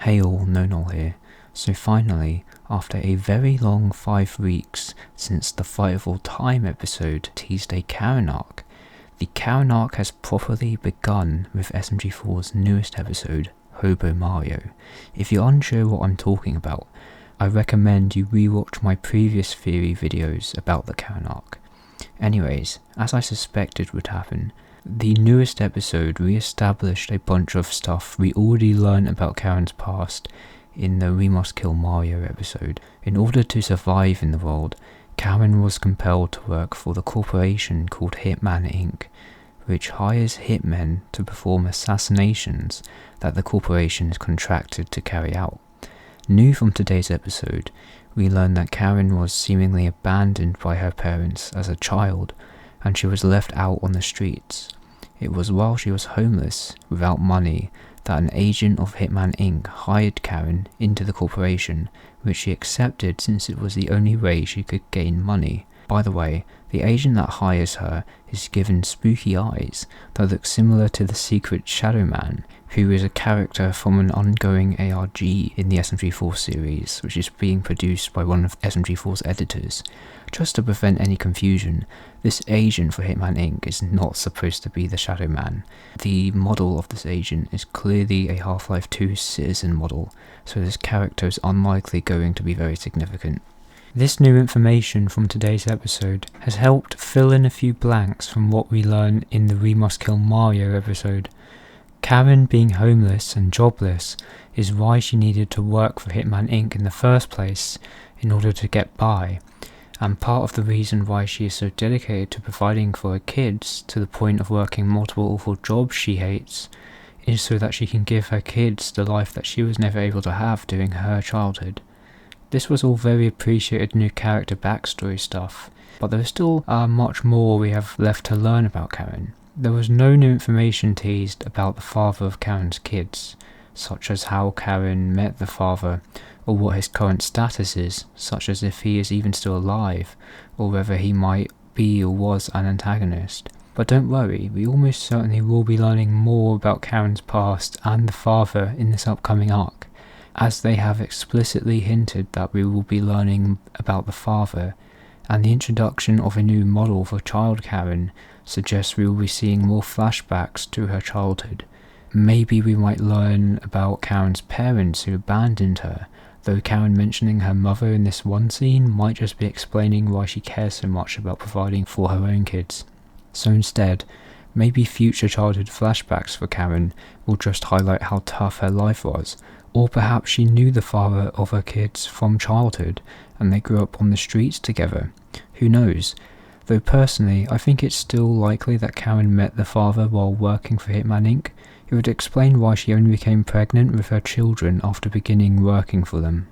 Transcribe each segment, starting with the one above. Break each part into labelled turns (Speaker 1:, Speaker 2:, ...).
Speaker 1: Hey all, Nonol here. So finally, after a very long 5 weeks since the Fight of All Time episode teased a Karen arc, the Karen arc has properly begun with SMG4's newest episode, Hobo Mario. If you're unsure what I'm talking about, I recommend you rewatch my previous theory videos about the Karen arc. Anyways, as I suspected would happen, the newest episode re-established a bunch of stuff we already learned about Karen's past in the We Must Kill Mario episode. In order to survive in the world, Karen was compelled to work for the corporation called Hitman Inc, which hires hitmen to perform assassinations that the corporation is contracted to carry out. New from today's episode, we learn that Karen was seemingly abandoned by her parents as a child, and she was left out on the streets. It was while she was homeless, without money, that an agent of Hitman Inc. hired Karen into the corporation, which she accepted since it was the only way she could gain money. By the way, the agent that hires her is given spooky eyes that look similar to the secret Shadow Man, who is a character from an ongoing ARG in the SMG4 series, which is being produced by one of SMG4's editors. Just to prevent any confusion, this agent for Hitman Inc. is not supposed to be the Shadow Man. The model of this agent is clearly a Half-Life 2 citizen model, so this character is unlikely going to be very significant. This new information from today's episode has helped fill in a few blanks from what we learn in the We Must Kill Mario episode. Karen being homeless and jobless is why she needed to work for Hitman Inc. in the first place in order to get by, and part of the reason why she is so dedicated to providing for her kids to the point of working multiple awful jobs she hates is so that she can give her kids the life that she was never able to have during her childhood. This was all very appreciated new character backstory stuff, but there is still much more we have left to learn about Karen. There was no new information teased about the father of Karen's kids, such as how Karen met the father, or what his current status is, such as if he is even still alive, or whether he might be or was an antagonist. But don't worry, we almost certainly will be learning more about Karen's past and the father in this upcoming arc, as they have explicitly hinted that we will be learning about the father, and the introduction of a new model for child Karen suggests we will be seeing more flashbacks to her childhood. Maybe we might learn about Karen's parents who abandoned her, though Karen mentioning her mother in this one scene might just be explaining why she cares so much about providing for her own kids. So instead, maybe future childhood flashbacks for Karen will just highlight how tough her life was, or perhaps she knew the father of her kids from childhood and they grew up on the streets together. Who knows? Though personally, I think it's still likely that Karen met the father while working for Hitman Inc. It would explain why she only became pregnant with her children after beginning working for them.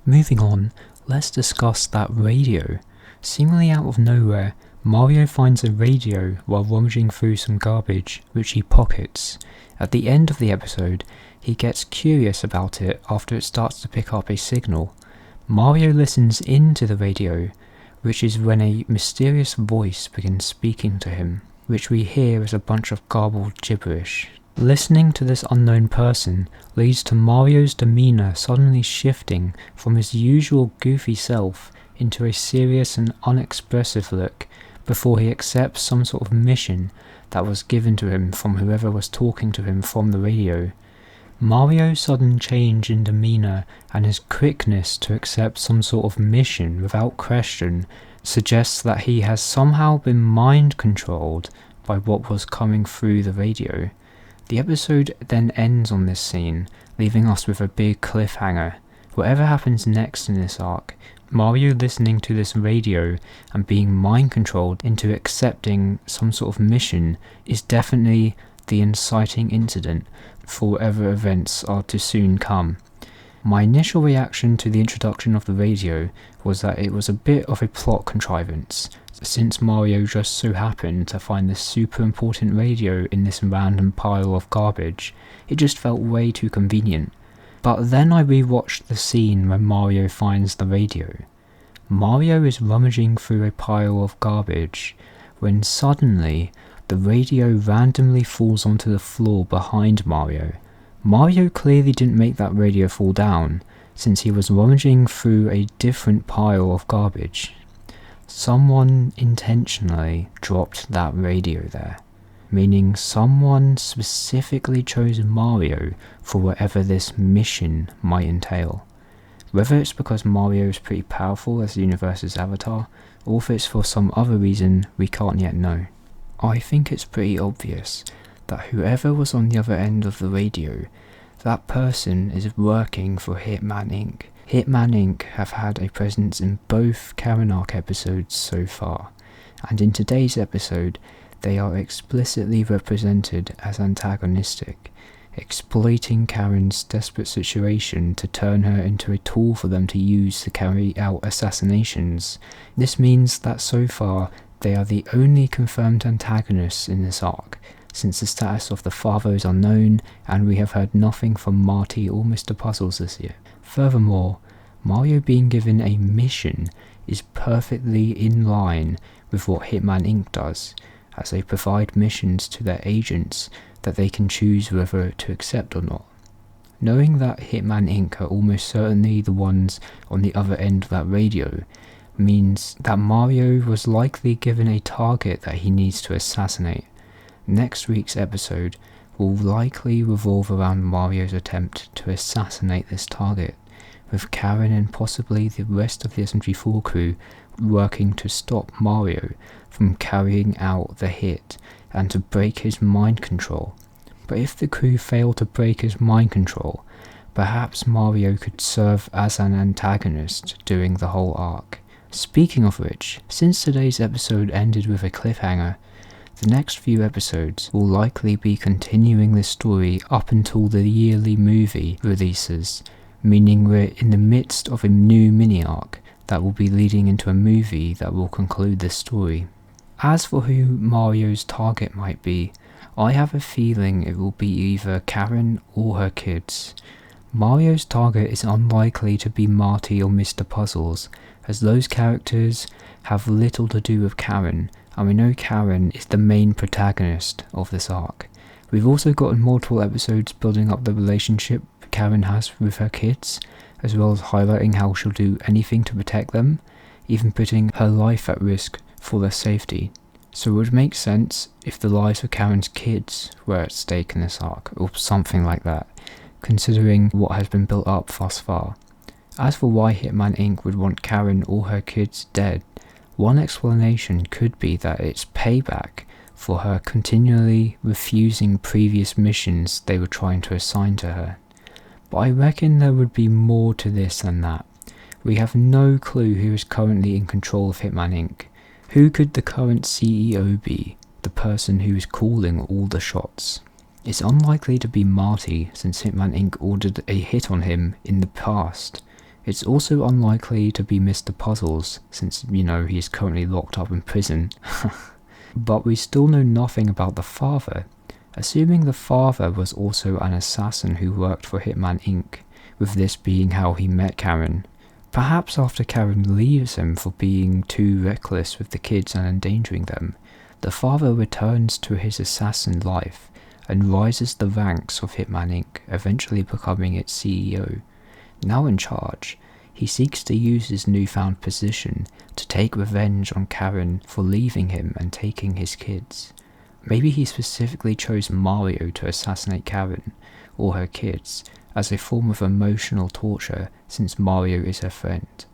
Speaker 1: Moving on, let's discuss that radio. Seemingly out of nowhere, Mario finds a radio while rummaging through some garbage, which he pockets. At the end of the episode, he gets curious about it after it starts to pick up a signal. Mario listens into the radio, which is when a mysterious voice begins speaking to him, which we hear as a bunch of garbled gibberish. Listening to this unknown person leads to Mario's demeanour suddenly shifting from his usual goofy self into a serious and unexpressive look before he accepts some sort of mission that was given to him from whoever was talking to him from the radio. Mario's sudden change in demeanour and his quickness to accept some sort of mission without question suggests that he has somehow been mind-controlled by what was coming through the radio. The episode then ends on this scene, leaving us with a big cliffhanger. Whatever happens next in this arc, Mario listening to this radio and being mind-controlled into accepting some sort of mission is definitely the inciting incident for whatever events are to soon come. My initial reaction to the introduction of the radio was that it was a bit of a plot contrivance, since Mario just so happened to find this super important radio in this random pile of garbage. It just felt way too convenient. But then I rewatched the scene when Mario finds the radio. Mario is rummaging through a pile of garbage when suddenly the radio randomly falls onto the floor behind Mario. Mario clearly didn't make that radio fall down, since he was rummaging through a different pile of garbage. Someone intentionally dropped that radio there, meaning someone specifically chose Mario for whatever this mission might entail. Whether it's because Mario is pretty powerful as the universe's avatar, or if it's for some other reason we can't yet know. I think it's pretty obvious that whoever was on the other end of the radio, that person is working for Hitman Inc. Hitman Inc. have had a presence in both Karen Arc episodes so far, and in today's episode they are explicitly represented as antagonistic, exploiting Karen's desperate situation to turn her into a tool for them to use to carry out assassinations. This means that so far they are the only confirmed antagonists in this arc, since the status of the father is unknown and we have heard nothing from Marty or Mr Puzzles this year. Furthermore, Mario being given a mission is perfectly in line with what Hitman Inc. does, as they provide missions to their agents that they can choose whether to accept or not. Knowing that Hitman Inc. are almost certainly the ones on the other end of that radio means that Mario was likely given a target that he needs to assassinate. Next week's episode will likely revolve around Mario's attempt to assassinate this target, with Karen and possibly the rest of the SMG4 crew working to stop Mario from carrying out the hit and to break his mind control. But if the crew fail to break his mind control, perhaps Mario could serve as an antagonist during the whole arc. Speaking of which, since today's episode ended with a cliffhanger, the next few episodes will likely be continuing this story up until the yearly movie releases, meaning we're in the midst of a new mini-arc that will be leading into a movie that will conclude this story. As for who Mario's target might be, I have a feeling it will be either Karen or her kids. Mario's target is unlikely to be Marty or Mr Puzzles, as those characters have little to do with Karen, and we know Karen is the main protagonist of this arc. We've also gotten multiple episodes building up the relationship Karen has with her kids, as well as highlighting how she'll do anything to protect them, even putting her life at risk for their safety. So it would make sense if the lives of Karen's kids were at stake in this arc, or something like that, considering what has been built up thus far. As for why Hitman Inc. would want Karen or her kids dead, one explanation could be that it's payback for her continually refusing previous missions they were trying to assign to her. But I reckon there would be more to this than that. We have no clue who is currently in control of Hitman Inc. Who could the current CEO be, the person who is calling all the shots? It's unlikely to be Marty, since Hitman Inc. ordered a hit on him in the past. It's also unlikely to be Mr Puzzles, since, he is currently locked up in prison. But we still know nothing about the father. Assuming the father was also an assassin who worked for Hitman Inc., with this being how he met Karen. Perhaps after Karen leaves him for being too reckless with the kids and endangering them, the father returns to his assassin life and rises the ranks of Hitman Inc., eventually becoming its CEO. Now in charge, he seeks to use his newfound position to take revenge on Karen for leaving him and taking his kids. Maybe he specifically chose Mario to assassinate Karen or her kids as a form of emotional torture, since Mario is her friend.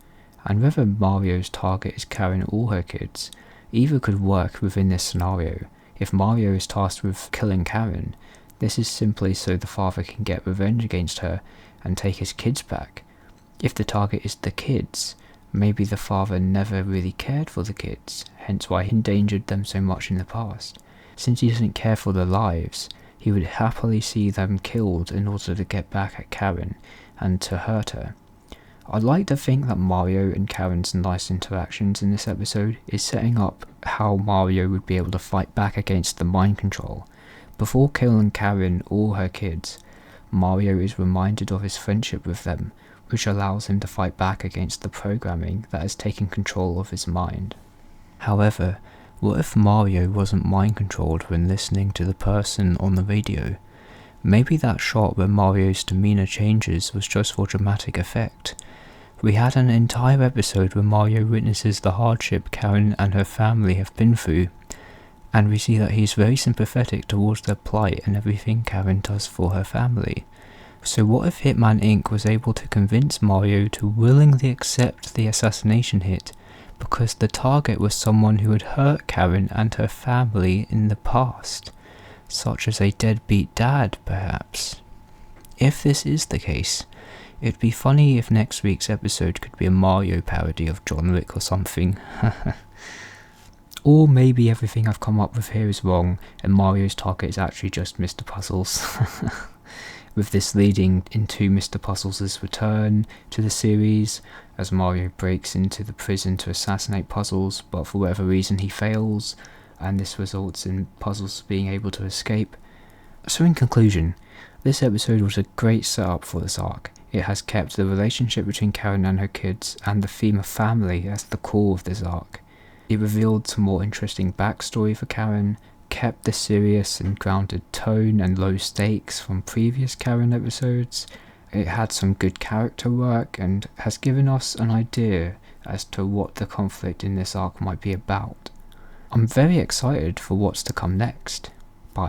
Speaker 1: And whether Mario's target is Karen or her kids, either could work within this scenario. If Mario is tasked with killing Karen, this is simply so the father can get revenge against her and take his kids back. If the target is the kids, maybe the father never really cared for the kids, hence why he endangered them so much in the past. Since he doesn't care for their lives, he would happily see them killed in order to get back at Karen and to hurt her. I'd like to think that Mario and Karen's nice interactions in this episode is setting up how Mario would be able to fight back against the mind control. Before killing Karen or her kids, Mario is reminded of his friendship with them, which allows him to fight back against the programming that has taken control of his mind. However, what if Mario wasn't mind controlled when listening to the person on the radio? Maybe that shot where Mario's demeanour changes was just for dramatic effect. We had an entire episode where Mario witnesses the hardship Karen and her family have been through, and we see that he's very sympathetic towards their plight and everything Karen does for her family. So what if Hitman Inc. was able to convince Mario to willingly accept the assassination hit because the target was someone who had hurt Karen and her family in the past, such as a deadbeat dad perhaps? If this is the case, it'd be funny if next week's episode could be a Mario parody of John Wick or something. Or maybe everything I've come up with here is wrong and Mario's target is actually just Mr Puzzles. With this leading into Mr Puzzles' return to the series, as Mario breaks into the prison to assassinate Puzzles, but for whatever reason he fails, and this results in Puzzles being able to escape. So in conclusion, this episode was a great setup for this arc. It has kept the relationship between Karen and her kids and the theme of family as the core of this arc. It revealed some more interesting backstory for Karen, kept the serious and grounded tone and low stakes from previous Karen episodes. It had some good character work and has given us an idea as to what the conflict in this arc might be about. I'm very excited for what's to come next.